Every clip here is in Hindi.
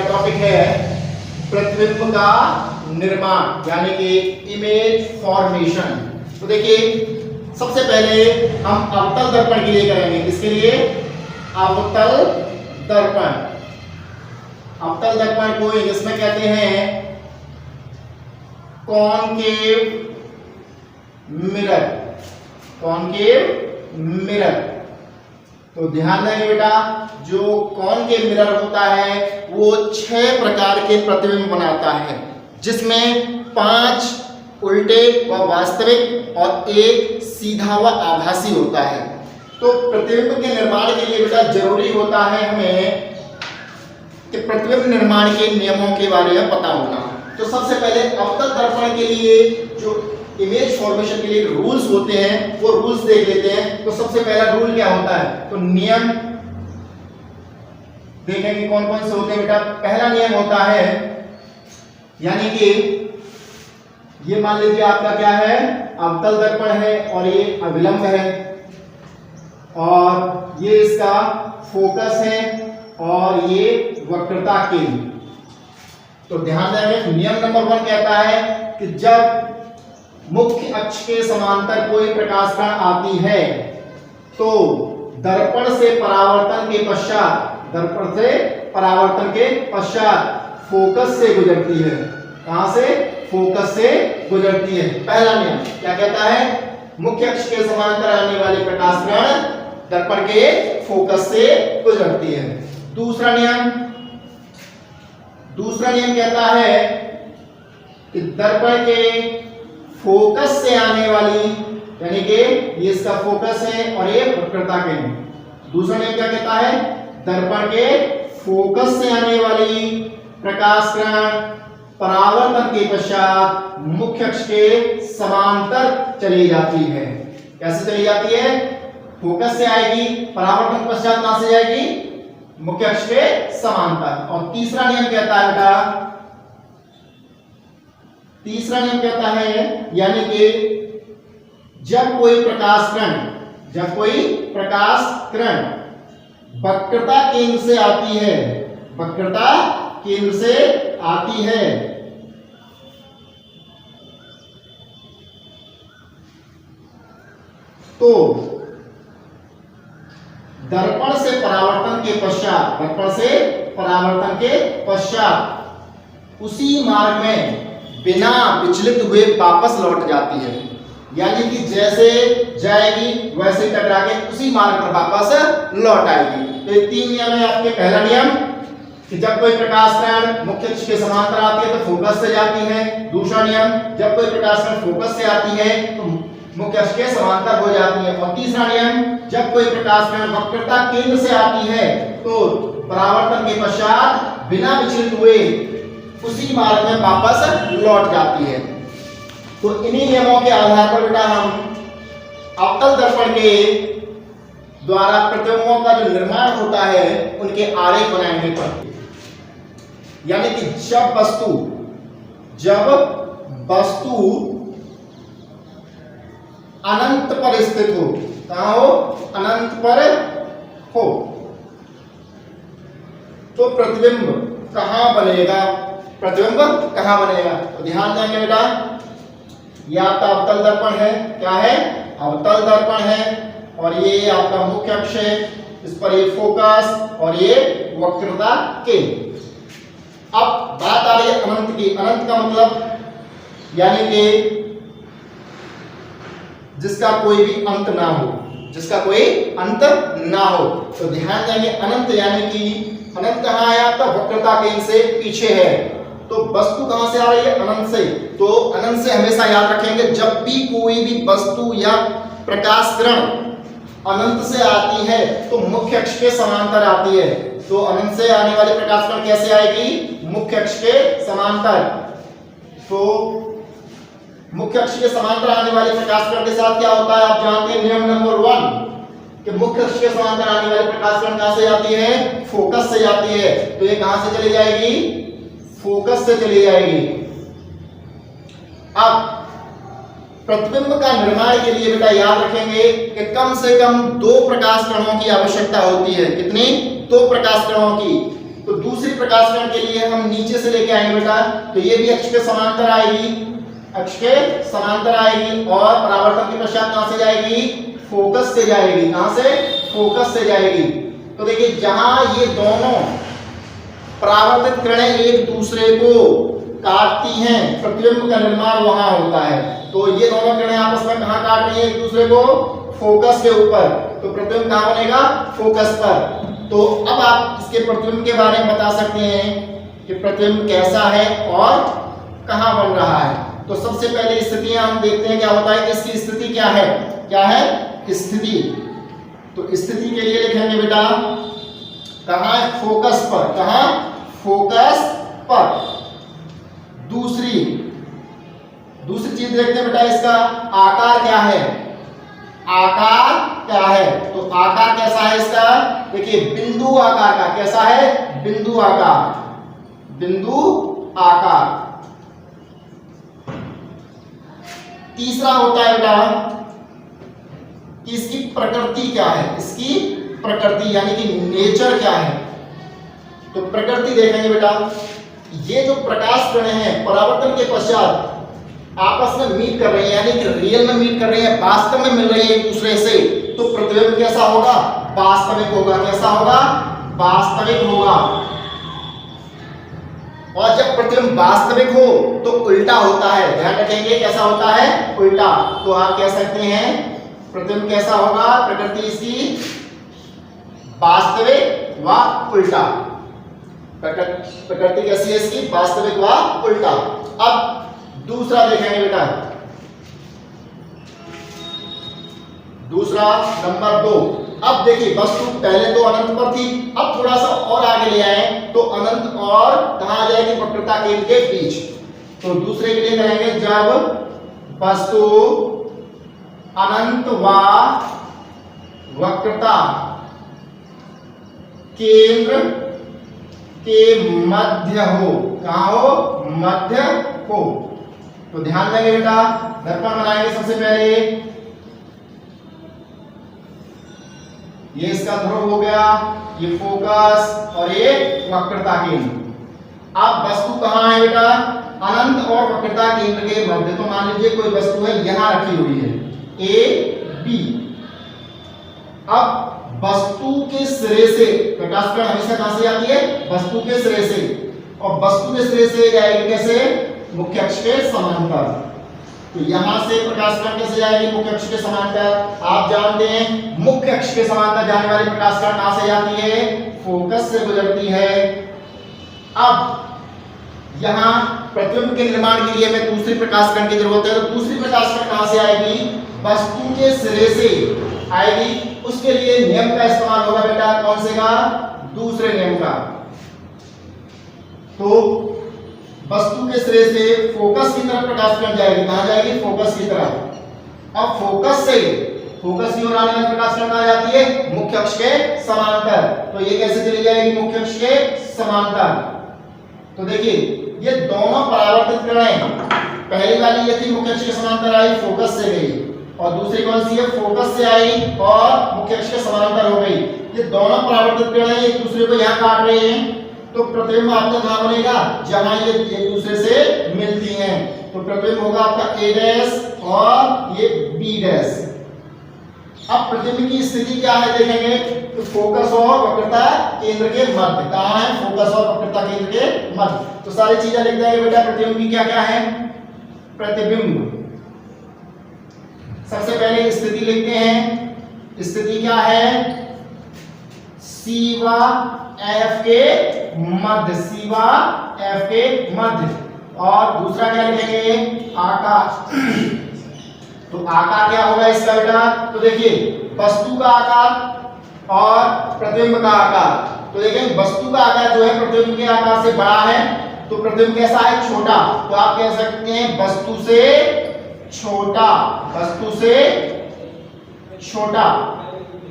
टॉपिक है प्रतिबिंब का निर्माण यानी कि इमेज फॉर्मेशन। तो देखिए सबसे पहले हम अवतल दर्पण के लिए करेंगे। इसके लिए अवतल दर्पण, अवतल दर्पण को इंग्लिश में कहते हैं कॉनकेव मिरर, कॉनकेव मिरर। तो ध्यान देंगे बेटा, जो कॉनकेव मिरर होता है वो 6 प्रकार के प्रतिबिंब बनाता है, जिसमें 5 उल्टे व वास्तविक और 1 सीधा व आभासी होता है। तो प्रतिबिंब के निर्माण के लिए बेटा जरूरी होता है हमें कि प्रतिबिंब निर्माण के नियमों के बारे में पता होना। तो सबसे पहले अवतल दर्पण के लिए जो इमेज फॉर्मेशन के लिए रूल्स होते हैं वो रूल्स देख लेते हैं। तो सबसे पहला रूल क्या होता है, तो नियम देखेंगे कौन कौन से होते हैं बेटा। पहला नियम होता है, यानी कि ये मान लीजिए आपका क्या है, अवतल दर्पण है और ये अभिलंब है और ये इसका फोकस है और ये वक्रता केंद्र। तो ध्यान देंगे नियम नंबर 1 कहता है कि जब मुख्य अक्ष के समांतर कोई प्रकाश किरण आती है तो दर्पण से परावर्तन के पश्चात, दर्पण से परावर्तन के पश्चात फोकस से गुजरती है। कहां से? फोकस से गुजरती है। पहला नियम क्या कहता है, मुख्य अक्ष के समांतर आने वाली प्रकाश किरण दर्पण के फोकस से गुजरती है। दूसरा नियम कहता है कि दर्पण के फोकस से आने वाली, यानी कि ये इसका फोकस है और ये वक्रता केंद्र। दूसरा नियम क्या कहता है, दर्पण के फोकस से आने वाली प्रकाश किरण परावर्तन के पश्चात मुख्य अक्ष के समांतर चली जाती है। कैसे चली जाती है? फोकस से आएगी, परावर्तन के पश्चात कहां से जाएगी? मुख्य अक्ष के समांतर। और तीसरा नियम कहता है बेटा, तीसरा नियम कहता है यानी कि जब कोई प्रकाश किरण वक्रता केंद्र से आती है, वक्रता केंद्र से आती है तो दर्पण से परावर्तन के पश्चात उसी मार्ग में बिना विचलित हुए वापस लौट जाती है। यानी कि जैसे जाएगी वैसे टकरा के उसी मार्ग पर वापस लौट आएगी। तो ये 3 नियम है आपके। पहला नियम कि जब कोई प्रकाश किरण मुख्य अक्ष के समांतर आती है तो फोकस से जाती है। दूसरा नियम, जब कोई प्रकाश किरण फोकस से आती है तो मुख्य अक्ष के समांतर हो जाती है। और तीसरा नियम, जब कोई प्रकाश किरण वक्रता केंद्र से आती है तो परावर्तन के पश्चात बिना विचलित हुए उसी मार्ग में वापस लौट जाती है। तो इन्हीं नियमों के आधार पर बेटा हम अवतल दर्पण के द्वारा प्रतिबिंबों का जो निर्माण होता है उनके आरेख बनाएंगे। यानी कि जब वस्तु अनंत पर स्थित हो, कहां हो? अनंत पर हो, तो प्रतिबिंब कहां बनेगा? तो ध्यान देंगे बेटा, यह आपका अवतल दर्पण है। क्या है? अवतल दर्पण है और ये आपका मुख्य अक्ष है, इस पर ये फोकस और ये वक्रता केंद्र। अब बात आ रही है अनंत की। अनंत का मतलब यानी कि जिसका कोई भी अंत ना हो, तो ध्यान देंगे अनंत यानी कि अनंत कहां है आपका? वक्रता केंद्र से पीछे है। तो वस्तु कहां से आ रही है? अनंत से। तो अनंत से हमेशा याद रखेंगे, जब भी कोई भी वस्तु या प्रकाश किरण अनंत से आती है तो मुख्य अक्ष के समांतर आती है। तो अनंत से आने वाली प्रकाश किरण कैसे आएगी? मुख्य अक्ष के समांतर। तो मुख्य अक्ष के समांतर आने वाले प्रकाश किरण के साथ क्या होता है आप जानते हैं। नियम नंबर 1 कि मुख्य अक्ष के समांतर आने वाली प्रकाश किरण कहां से जाती है? फोकस से जाती है। तो ये कहां से चली जाएगी? फोकस से चली जाएगी। अब प्रतिबिंब का निर्माण के लिए बेटा याद रखेंगे कि कम से कम 2 प्रकाश किरणों की आवश्यकता होती है। कितनी? 2 प्रकाश किरणों की। तो दूसरी प्रकाश किरण के लिए हम नीचे से लेके आएंगे बेटा, तो ये भी अक्ष के समांतर आएगी, अक्ष के समांतर आएगी और परावर्तन के पश्चात कहां से जाएगी, फोकस से जाएगी। कहां से, फोकस से जाएगी। तो देखिए जहां ये दोनों परावर्तित किरणें एक दूसरे को काटती हैं, प्रतिबिंब का निर्माण वहां होता है। तो ये दोनों किरणें आपस में कहां काट रही हैं एक दूसरे को, फोकस के ऊपर। तो प्रतिबिंब कहां बनेगा, फोकस पर। तो अब आप इसके प्रतिबिंब के बारे में बता सकते हैं कि प्रतिबिंब कैसा है और कहां बन रहा है। तो सबसे पहले स्थितियां हम देखते हैं क्या होता है कि इसकी स्थिति क्या है, क्या है स्थिति। तो स्थिति के लिए लिखेंगे बेटा कहां है, फोकस पर, कहां, फोकस पर। दूसरी चीज देखते हैं बेटा इसका आकार क्या है, आकार क्या है। तो आकार कैसा है इसका, देखिए बिंदु आकार का, कैसा है, बिंदु आकार, बिंदु आकार। तीसरा होता है बेटा कि इसकी प्रकृति क्या है, इसकी प्रकृति यानी कि नेचर क्या है। तो प्रकृति देखेंगे बेटा, ये जो प्रकाश किरणें हैं परावर्तन के पश्चात आपस में मीट कर रही है, यानी कि रियल में मीट कर रही है, वास्तव में मिल रही है एक दूसरे से। तो प्रतिबिंब कैसा होगा, वास्तविक होगा। कैसा होगा, वास्तविक होगा। और जब प्रतिबिंब वास्तविक हो तो उल्टा होता है, ध्यान रखेंगे कैसा होता है, उल्टा। तो आप कह सकते हैं प्रतिबिंब कैसा होगा, प्रकृति इसकी वास्तविक व उल्टा। प्रकृति कैसी है इसकी, वास्तविक व उल्टा। अब दूसरा देखेंगे बेटा, दूसरा नंबर 2। अब देखिए वस्तु पहले तो अनंत पर थी, अब थोड़ा सा और आगे ले आए तो अनंत और कहां आ जाएगी, वक्रता केंद्र के बीच। तो दूसरे के लिए करेंगे जब वस्तु अनंत व वक्रता केंद्र के मध्य हो, कहां हो, मध्य हो। तो ध्यान देंगे बेटा, दर्पण बनाएंगे सबसे पहले, ये इसका ध्रुव हो गया, ये फोकस और ये वक्रता केंद्र। अब वस्तु कहां है बेटा, अनंत और वक्रता केंद्र के मध्य। तो मान लीजिए कोई वस्तु है यहां रखी हुई है ए बी। अब वस्तु के सिरे से प्रकाश किरण हमेशा कहां से आती है, वस्तु के सिरे से, और वस्तु के सिरे से जाएगी कैसे, मुख्य अक्ष के समांतर। तो यहां से प्रकाश किरण कैसे जाएगी, मुख्य अक्ष के समांतर। आप जानते हैं मुख्य अक्ष के समांतर जाने वाली प्रकाश किरण कहां से जाती है, फोकस से गुजरती है। अब यहां प्रतिबिंब के निर्माण के लिए हमें दूसरी प्रकाश किरण की जरूरत है। तो दूसरी प्रकाश किरण कहां से आएगी, वस्तु के सिरे से आएगी। उसके लिए नियम का इस्तेमाल होगा बेटा, कौन से का, दूसरे नियम का। तो वस्तु के सिरे से फोकस की तरफ प्रकाश किरण जाएगी, कहां जाएगी, फोकस की तरफ। अब फोकस से फोकस की ओर आने वाली प्रकाश किरण कहां जाती है, मुख्य अक्ष के समांतर। तो ये कैसे चली जाएगी, मुख्य अक्ष के समांतर। तो देखिए ये दोनों परावर्तित किरणें, पहली वाली ये थी मुख्य अक्ष के समांतर आई, फोकस से गई, और दूसरी कौन सी है, फोकस से आई और मुख्य अक्ष के समांतर हो गई। ये दोनों परावर्तित किरणें एक दूसरे को यहां काट रही हैं। तो प्रतिबिंब आपका कहां बनेगा, जहां ये एक दूसरे से मिलती हैं। तो प्रतिबिंब होगा आपका ए डैश और ये बी डैश। अब प्रतिबिंब की स्थिति क्या है देखेंगे, तो फोकस और वक्रता केंद्र के मध्य। कहां है, फोकस और वक्रता केंद्र के मध्य। तो सारी चीजें लिख देंगे बेटा, प्रतिबिंब की क्या क्या है। प्रतिबिंब सबसे पहले स्थिति लिखते हैं, स्थिति क्या है, सी व एफ के मध्य, सी व एफ के मध्य। और दूसरा क्या लिखेंगे, आकार। तो आकार क्या होगा इसका बेटा, तो देखिए वस्तु का आकार और प्रतिबिंब का आकार। तो देखिए वस्तु का आकार जो है प्रतिबिंब के आकार से बड़ा है, तो प्रतिबिंब कैसा है, छोटा। तो आप कह सकते हैं वस्तु से छोटा, वस्तु से छोटा।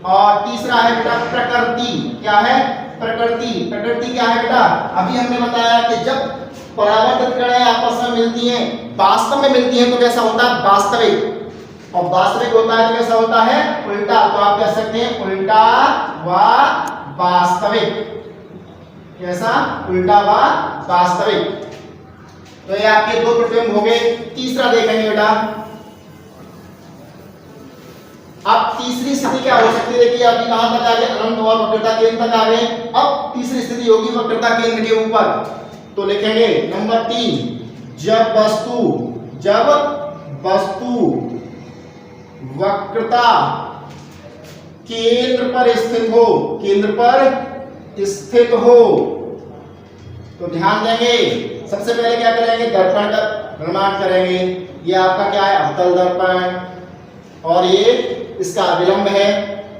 और तीसरा है बेटा प्रकृति, क्या है, प्रकृति। प्रकृति क्या है बेटा, अभी हमने बताया कि जब परावर्तित किरणें आपस में मिलती हैं, वास्तव में मिलती हैं, तो कैसा होता है, वास्तविक। और वास्तविक होता है तो कैसा होता है, उल्टा। तो आप कह सकते हैं उल्टा व वास्तविक। कैसा? उल्टा व वास्तविक। तो ये आपके दो प्रतिबिंब हो गए। तीसरा देखेंगे बेटा। अब तीसरी स्थिति क्या हो सकती है? देखिए अभी कहां तक आ गए? अनंत और वक्रता केंद्र तक आ गए। अब तीसरी स्थिति होगी वक्रता केंद्र के ऊपर। तो लिखेंगे नंबर 3, जब वस्तु वक्रता केंद्र पर स्थित हो, केंद्र पर स्थित हो, तो ध्यान देंगे सबसे पहले क्या करेंगे? दर्पण का निर्माण करेंगे। ये आपका क्या है? अवतल दर्पण, और ये इसका विलंब है,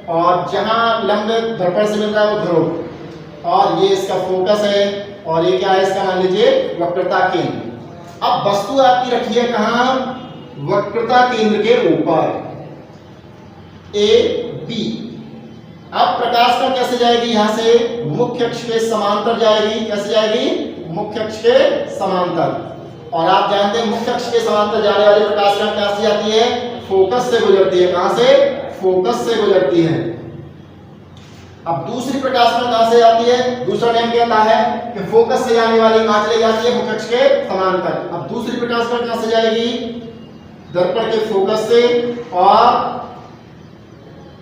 और जहां विलंब दर्पण से मिल रहा है वो ध्रुव, और ये इसका फोकस है, और ये क्या है? इसका मान लीजिए वक्रता केंद्र। अब वस्तु आपकी रखी है कहां? वक्रता केंद्र के ऊपर ए बी। अब प्रकाश का कैसे जाएगी? यहां से मुख्य अक्ष के समांतर जाएगी। कैसे जाएगी? मुख्य अक्ष के समांतर। और आप जानते हैं मुख्य अक्ष के समांतर जाने वाली प्रकाश का कहां से जाती है? फोकस से गुजरती है। कहां से? फोकस से गुजरती है। अब दूसरी प्रकाश में कहां से जाती है? दूसरा नियम कहता है कि फोकस से जाने वाली कहां चली जाती है? मुख्य अक्ष के समांतर। अब दूसरी प्रकाश कहां से जाएगी? दर्पण के फोकस से, और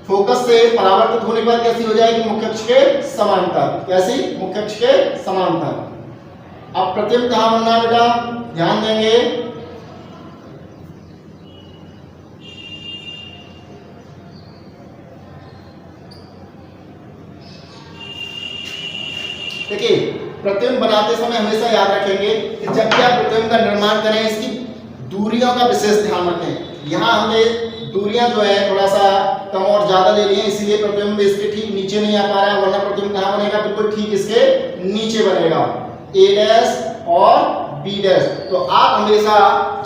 फोकस से परावर्तित होने पर कैसी हो जाएगी? मुख्य अक्ष के समांतर। कैसी? मुख्य अक्ष के समांतर। अब प्रतिबिंब कहां बनना है बेटा? ध्यान देंगे, देखिए प्रतिबिंब बनाते समय हमेशा याद रखेंगे कि जब भी आप प्रतिबिंब का निर्माण करें इसकी दूरियों का विशेष ध्यान रखें। यहाँ हमने दूरियां जो है थोड़ा सा कम और ज्यादा ले लिए, इसलिए प्रतिबिंब इसके ठीक नीचे नहीं आ पा रहा है, वरना प्रतिबिंब कहाँ बनेगा? बिल्कुल ठीक इसके नीचे बनेगा, ए डैश और बी डैश। तो आप हमेशा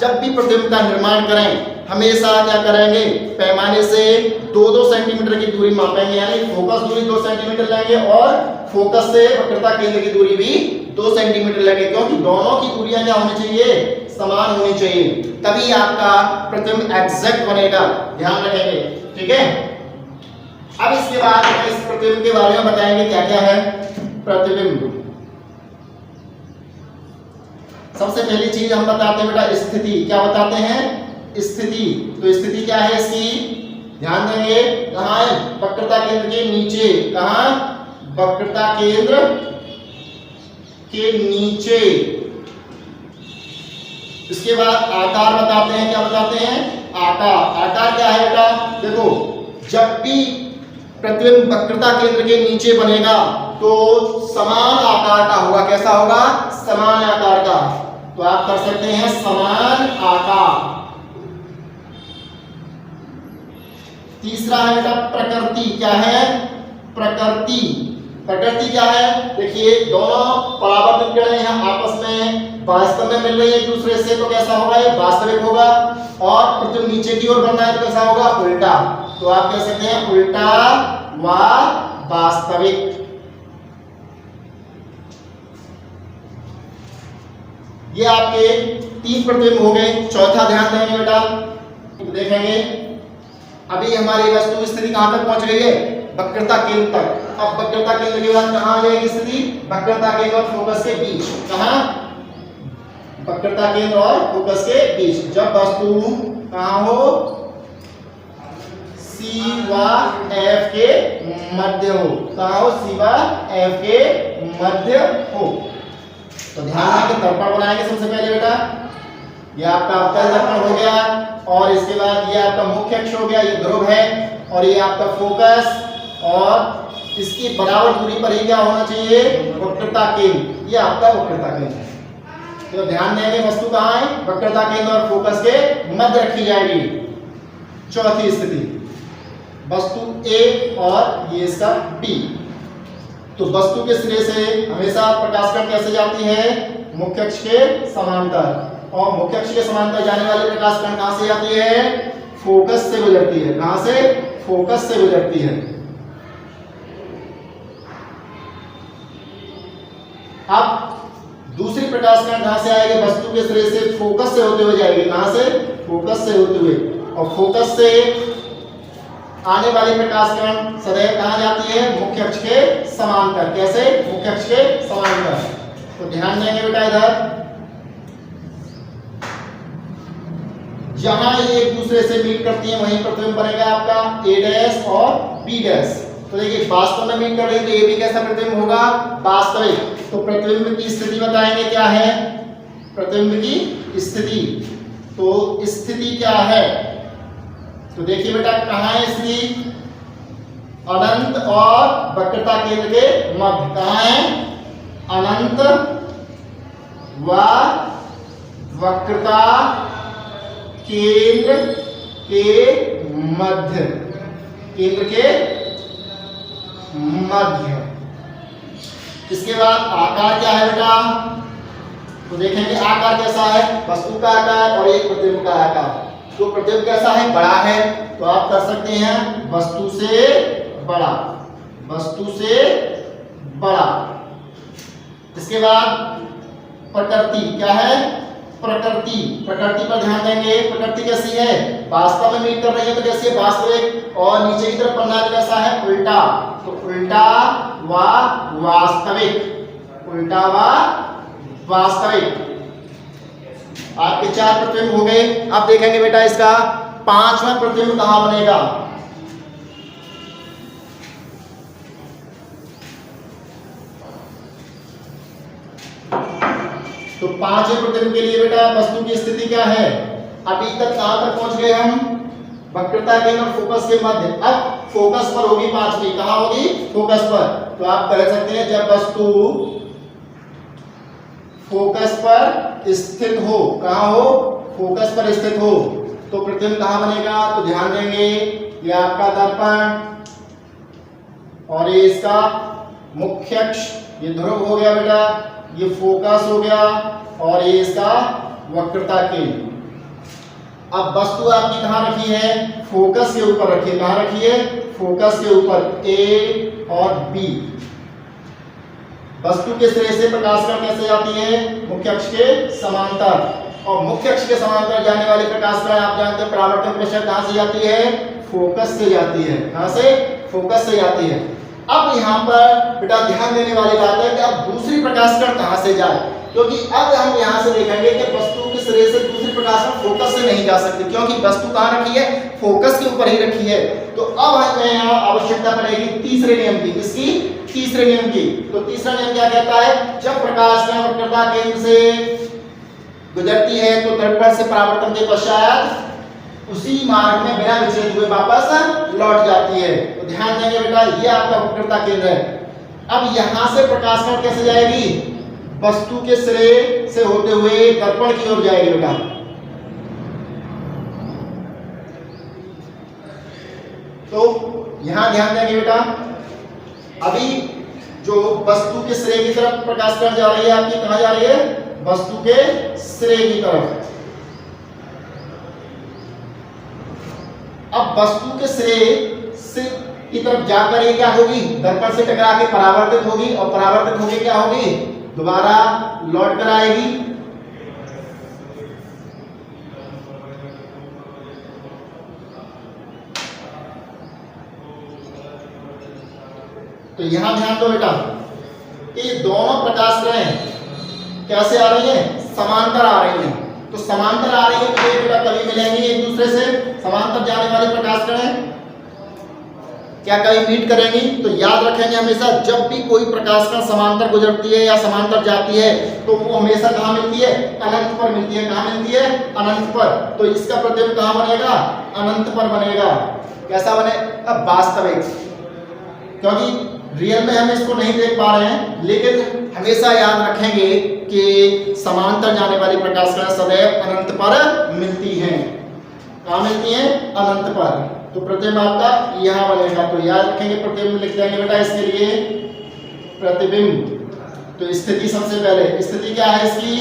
जब भी प्रतिबिंब का निर्माण करें हमेशा क्या करेंगे? पैमाने से 2-2 सेंटीमीटर की दूरी मापेंगे, यानी फोकस दूरी 2 सेंटीमीटर लेंगे और फोकस से वक्रता केंद्र की दूरी भी 2 सेंटीमीटर लेंगे, क्योंकि दोनों की दूरियां क्या होनी चाहिए? समान होनी चाहिए, तभी आपका प्रतिबिंब एग्जैक्ट बनेगा। ध्यान रखेंगे, ठीक है। अब इसके बाद इस प्रतिबिंब के बारे में बताएंगे क्या क्या है प्रतिबिंब। सबसे पहली चीज हम बताते हैं बेटा स्थिति। क्या बताते हैं? स्थिति। तो स्थिति क्या है इसकी? ध्यान देंगे, कहां है? वक्रता केंद्र के नीचे। कहां? वक्रता केंद्र के नीचे। इसके बाद आकार बताते हैं। क्या बताते हैं? आकार। आकार क्या है बेटा? देखो जब भी प्रतिबिंब वक्रता केंद्र के नीचे बनेगा तो समान आकार का होगा। कैसा होगा? समान आकार का। तो आप कर सकते हैं समान आकार। तीसरा है बेटा प्रकृति। क्या है? प्रकृति। प्रकृति क्या है? देखिए दोनों परावर्तित किरणें यहाँ आपस में वास्तव में मिल रही है एक दूसरे से, तो कैसा होगा? ये वास्तविक होगा। और प्रतिबिंब नीचे की ओर बन रहा है तो कैसा होगा? उल्टा। तो आप कह सकते हैं उल्टा व वास्तविक। ये आपके 3 प्रतिबिंब हो गए। चौथा ध्यान देंगे बेटा, देखेंगे अभी हमारी वस्तु स्थिति कहां तक पहुंच गई है? वक्रता केंद्र तक। अब वक्रता केंद्र के बाद कहां आ जाएगी स्थिति? वक्रता केंद्र और फोकस के बीच। कहां? वक्रता केंद्र और फोकस के बीच। जब वस्तु कहां हो? C व F के मध्य हो। कहां हो? C व F के मध्य हो। तो ध्यान रखें दर्पण बनाएंगे सबसे पहले बेटा। ये आपका अवतल दर्पण हो गया, और इसके बाद ये आपका मुख्य अक्ष हो गया, ये ध्रुव है, और ये आपका फोकस, और इसकी बराबर दूरी पर ही क्या होना चाहिए? वक्रता केंद्र। ये आपका वक्रता केंद्र है। तो ध्यान देंगे वस्तु कहां है? वक्रता केंद्र और फोकस के मध्य रखी जाएगी। चौथी स्थिति वस्तु A और ये इसका B। तो वस्तु के सिरे से हमेशा प्रकाश कण कैसे जाती है? मुख्य अक्ष के समांतर। और मुख्य अक्ष के समांतर जाने वाली प्रकाश कण कहां से जाती है? फोकस से गुजरती है। कहां से? फोकस से गुजरती है। अब दूसरी प्रकाश कण कहां से आएगी? वस्तु के सिरे से फोकस से होते हुए जाएगी। कहां से? फोकस से होते हुए। और फोकस से आने वाली प्रकाश किरण सदैव कहाँ जाती है? मुख्य अक्ष के समांतर। कैसे? मुख्य अक्ष के समांतर। तो ध्यान देंगे बेटा इधर, जहां ये एक दूसरे से मीट करती है वहीं प्रतिबिंब बनेगा आपका a डैश और b डैश। तो देखिए वास्तव में मीट कर रही है तो ये भी कैसा प्रतिबिंब होगा? वास्तविक। तो प्रतिबिंब की स्थिति बताएंगे क्या है? प्रतिबिंब की स्थिति, तो स्थिति क्या है? तो देखिए बेटा कहाँ है स्थिति? अनंत और वक्रता केंद्र के मध्य। कहाँ है? अनंत व वक्रता केंद्र के मध्य। केंद्र के मध्य। इसके बाद आकार क्या है बेटा? तो देखेंगे आकार कैसा है? वस्तु का आकार और एक प्रतिबिंब का आकार। तो प्रतिबिंब कैसा है? बड़ा है, तो आप कर सकते हैं वस्तु से बड़ा। वस्तु से बड़ा। इसके बाद प्रकृति क्या है? प्रकृति। प्रकृति पर ध्यान देंगे। प्रकृति कैसी है? वास्तव में मीट कर रही है तो कैसी है? वास्तविक। और नीचे की तरफ पढ़ना कैसा है? उल्टा। तो उल्टा व वास्तविक। उल्टा व वास्तविक। आपके 4 प्रतिबिंब हो गए। अब देखेंगे बेटा इसका 5वां प्रतिबिंब कहां बनेगा? तो 5वें प्रतिबिंब के लिए बेटा वस्तु की स्थिति क्या है? अभी तक कहां तक पहुंच गए हम? वक्रता केंद्र और फोकस के मध्य। अब फोकस पर होगी 5वीं। कहां होगी? फोकस पर। तो आप कह सकते हैं जब वस्तु फोकस पर स्थित हो। कहां हो? फोकस पर स्थित हो तो प्रतिबिंब कहां बनेगा? तो ध्यान देंगे ये आपका दर्पण और ये इसका मुख्य अक्ष, ये ध्रुव हो गया बेटा, ये फोकस हो गया और ये इसका वक्रता केंद्र। अब वस्तु आपकी कहां रखी है? फोकस के ऊपर रखी है। कहां रखी है? फोकस के ऊपर A और B। वस्तु के सिरे से प्रकाश किरण कैसे जाती है? मुख्य अक्ष के समांतर। और मुख्य अक्ष के समांतर जाने वाली प्रकाश किरण आप जानते हैं परावर्तन प्रेशर कहां से जाती है? फोकस से जाती है। कहां से? फोकस से जाती है। अब यहाँ पर बेटा ध्यान देने वाली बात है कि अब दूसरी प्रकाश किरण कहां से जाए, क्योंकि अब हम यहाँ से देखेंगे कि वस्तु के सिरे से दूसरी प्रकाश किरण फोकस से नहीं जा सकती, क्योंकि वस्तु कहां रखी है? फोकस के ऊपर ही रखी है। तो अब हमें यहाँ आवश्यकता पड़ेगी तीसरे नियम की। किसकी? तीसरे नियम की। तो तीसरा नियम क्या कहता है? जब प्रकाश किरण वक्रता केंद्र से गुजरती है तो दर्पण से परावर्तन के पश्चात उसी मार्ग में बिना विचलित हुए वापस लौट जाती है। तो ध्यान देंगे बेटा ये आपका वक्रता केंद्र है। अब यहां से प्रकाश किरण कैसे जाएगी? वस्तु के सिरे से होते हुए दर्पण की ओर जाएगी बेटा। तो यहां ध्यान देंगे बेटा, अभी जो वस्तु के सिरे की तरफ प्रकाश किरण जा रही है आपकी, कहां जा रही है? वस्तु के सिरे की तरफ। अब वस्तु के सिरे से की तरफ जाकर ये क्या होगी? दर्पण से टकरा के परावर्तित होगी और परावर्तित होके क्या होगी? दोबारा लौट कर आएगी। तो यहां ध्यान दो बेटा, ये दोनों प्रकाश किरणें कैसे आ रही हैं? समांतर आ रही हैं। तो समांतर आ रही है तो ये बेटा कभी मिलेंगी एक दूसरे से? समांतर जाने वाली प्रकाश किरणें क्या कभी मीट करेंगी? तो याद रखेंगे हमेशा जब भी कोई प्रकाश किरण समांतर गुजरती है या समांतर जाती है तो वो हमेशा कहां मिलती है? अनंत पर मिलती है। कहां मिलती है? अनंत पर। तो इसका प्रतिबिंब कहां बनेगा? अनंत पर बनेगा। कैसा बने? अब वास्तविक, क्योंकि रियल में हम इसको नहीं देख पा रहे हैं, लेकिन हमेशा याद रखेंगे कि समांतर जाने वाली प्रकाश किरण सदैव अनंत पर मिलती हैं। कहां मिलती हैं? अनंत पर। तो प्रतिबिंब आपका यहां बनेगा। तो याद रखेंगे, प्रतिबिंब लिख देंगे बेटा इसके लिए प्रतिबिंब। तो स्थिति सबसे पहले, स्थिति क्या है इसकी?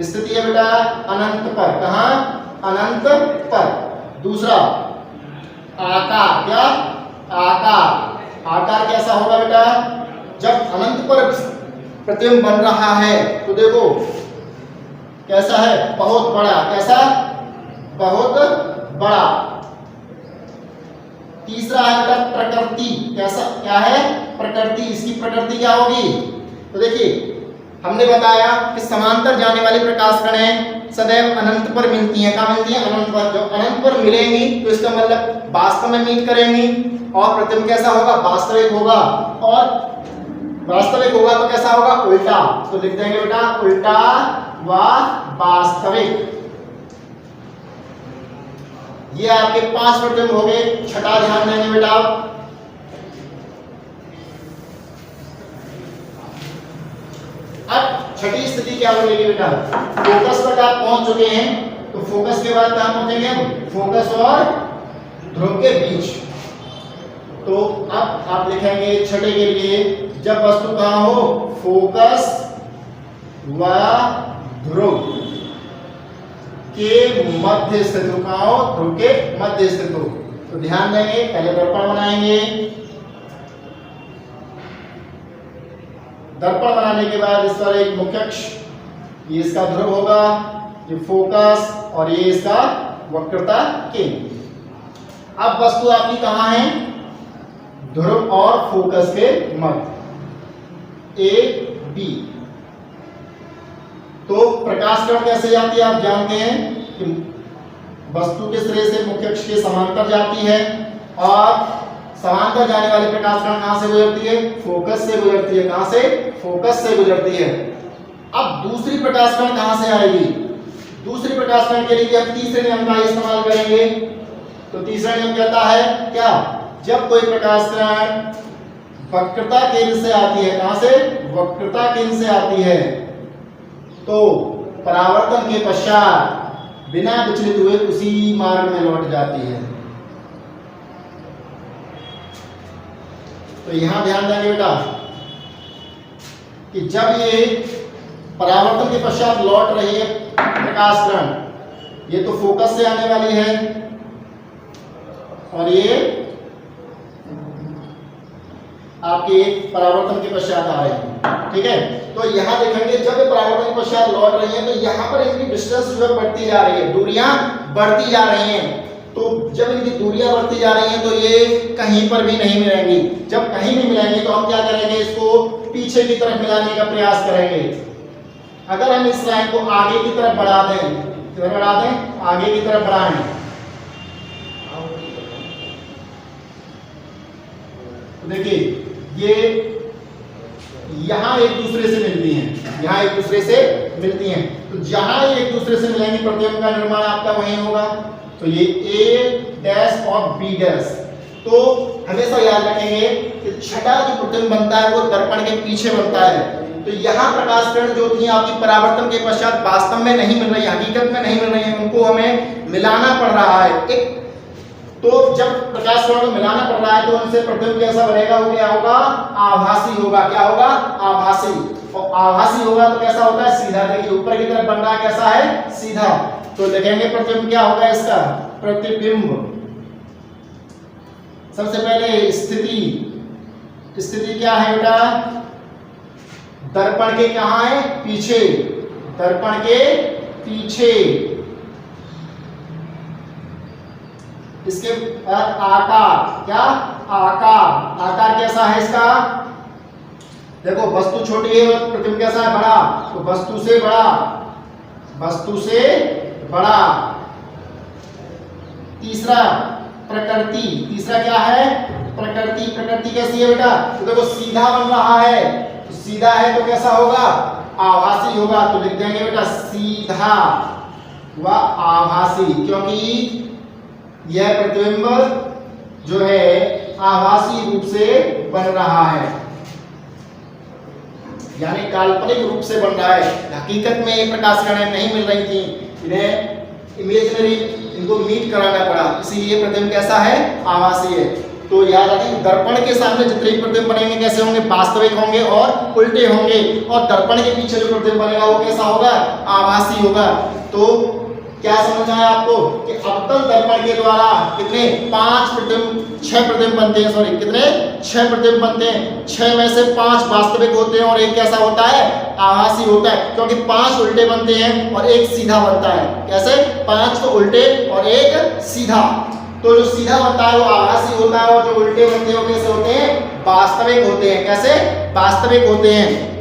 स्थिति है बेटा अनंत पर। कहां? अनंत पर। दूसरा आकार। क्या? आकार। आकार कैसा होगा बेटा? जब अनंत पर प्रतिबिंब बन रहा है तो देखो कैसा है? बहुत बड़ा। कैसा? बहुत बड़ा। तीसरा है बेटा प्रकृति। कैसा क्या है? प्रकृति। इसकी प्रकृति क्या होगी? तो देखिए हमने बताया कि समांतर जाने वाली प्रकाश कणें सदैव अनंत पर मिलती हैं। कहाँ मिलती हैं? अनंत पर। जो अनंत पर मिलेंगी तो इसका मतलब वास्तव में मीट करेंगी और प्रतिबिंब कैसा होगा? वास्तविक होगा। और वास्तविक होगा तो कैसा होगा? उल्टा। तो लिख देंगे बेटा उल्टा व वास्तविक। ये आपके 5 प्रतिबिंब हो गए। छठा ध्यान देंगे बेटा आप। अब छठी स्थिति क्या बनेगी बेटा? फोकस तक आप पहुंच चुके हैं तो फोकस के बाद कहां पहुंचेंगे हम? फोकस और ध्रुव के बीच। तो अब आप लिखेंगे छठे के लिए जब वस्तु कहां हो? फोकस व ध्रुव के मध्य स्थित हो। कहां हो? ध्रुव के मध्य स्थित हो। तो ध्यान देंगे पहले दर्पण बनाएंगे। दर्पण बनाने के बाद इस पर एक मुख्य अक्ष, ये इसका ध्रुव होगा, ये फोकस और ये इसका वक्रता केंद्र। अब वस्तु आपकी कहां है? ध्रुव और फोकस के मध्य ए बी। तो प्रकाश किरण कैसे जाती है? आप जानते हैं कि वस्तु के सिरे से मुख्य अक्ष के समांतर जाती है और समांतर जाने वाली प्रकाश किरण कहां से गुजरती है? फोकस से गुजरती है। कहां से? फोकस से गुजरती है। अब दूसरी प्रकाश किरण कहां से आएगी? दूसरी प्रकाश किरण के लिए हम तीसरे नियम का इस्तेमाल करेंगे। तो तीसरा नियम कहता है क्या? जब कोई प्रकाश किरण वक्रता केंद्र से आती है, कहां से? वक्रता केंद्र से आती है, तो परावर्तन के पश्चात बिना विचलित हुए उसी मार्ग में लौट जाती है। तो यहां ध्यान देंगे बेटा कि जब ये परावर्तन के पश्चात लौट रही है प्रकाश किरण, ये तो फोकस से आने वाली है और ये आपके परावर्तन के पश्चात आ रही है। ठीक है, तो यहां देखेंगे जब ये परावर्तन के पश्चात लौट रही है तो यहां पर इनकी डिस्टेंस जो है बढ़ती जा रही है, दूरियां बढ़ती जा रही हैं। तो जब इनकी दूरियां बढ़ती जा रही हैं तो ये कहीं पर भी नहीं मिलेंगी। जब कहीं नहीं मिलेंगी तो हम क्या करेंगे? इसको पीछे की तरफ मिलाने का प्रयास करेंगे। अगर हम इस लाइन को आगे की तरफ बढ़ा दें, किधर बढ़ा दें? आगे की तरफ बढ़ाएं, तो देखिए ये यहां एक दूसरे से मिलती हैं, यहां एक दूसरे से मिलती हैं। तो जहां एक दूसरे से मिलेंगी प्रतिबिंब का निर्माण आपका वहीं होगा। तो ये ए डैश और बी डैश। तो हमेशा याद रखेंगे कि छठा जो प्रतिबिंब बनता है वो दर्पण के पीछे बनता है। तो यहाँ प्रकाश किरण जो थी आपकी परावर्तन के पश्चात वास्तव में नहीं मिल रही, हकीकत में नहीं मिल रही है, उनको हमें मिलाना पड़ रहा है। एक तो जब प्रकाश किरण को मिलाना पड़ रहा है तो उनसे प्रतिबिंब कैसा बनेगा? वो क्या होगा? आभासी होगा। क्या होगा? आभासी। और आभासी होगा तो कैसा होता है? सीधा। देखिए ऊपर की तरफ बन रहा है, कैसा है? सीधा। तो देखेंगे प्रतिबिंब क्या होगा इसका? प्रतिबिंब सबसे पहले स्थिति क्या है बेटा? दर्पण के कहां है? पीछे। दर्पण के पीछे। इसके बाद आकार। क्या? आकार। आकार कैसा है इसका? देखो वस्तु छोटी है और प्रतिबिंब कैसा है? बड़ा। तो वस्तु से बड़ा, वस्तु से बड़ा। तीसरा प्रकृति। तीसरा क्या है? प्रकृति। प्रकृति कैसी है बेटा? तो देखो सीधा बन रहा है, तो सीधा है तो कैसा होगा? आभासी होगा। तो लिख देंगे बेटा सीधा व आभासी, क्योंकि यह प्रतिबिंब जो है आभासी रूप से बन रहा है, यानी काल्पनिक रूप से बन रहा है। हकीकत में ये प्रकाश किरणें नहीं मिल रही थी, इन्हें इमेजिनरी इनको मीट कराना पड़ा, इसीलिए प्रतिबिंब कैसा है? आभासी है। तो याद रखें दर्पण के सामने जितने प्रतिबिंब बनेंगे कैसे होंगे? वास्तविक होंगे और उल्टे होंगे। और दर्पण के पीछे जो प्रतिबिंब बनेगा वो कैसा होगा? आभासी होगा। तो क्या समझना है आपको कि अवतल दर्पण के द्वारा कितने? 5 प्रतिबिंब, 6 प्रतिबिंब बनते हैं। सॉरी कितने? 6 प्रतिबिंब बनते हैं। 6 में से 5 वास्तविक होते हैं और एक कैसा होता है? आभासी होता है, क्योंकि 5 उल्टे बनते हैं और एक सीधा बनता है। कैसे? 5 तो उल्टे और एक सीधा। तो जो सीधा बनता है वो आभासी होता है और जो उल्टे बनते हैं वो कैसे होते हैं? वास्तविक होते हैं। कैसे? वास्तविक होते हैं।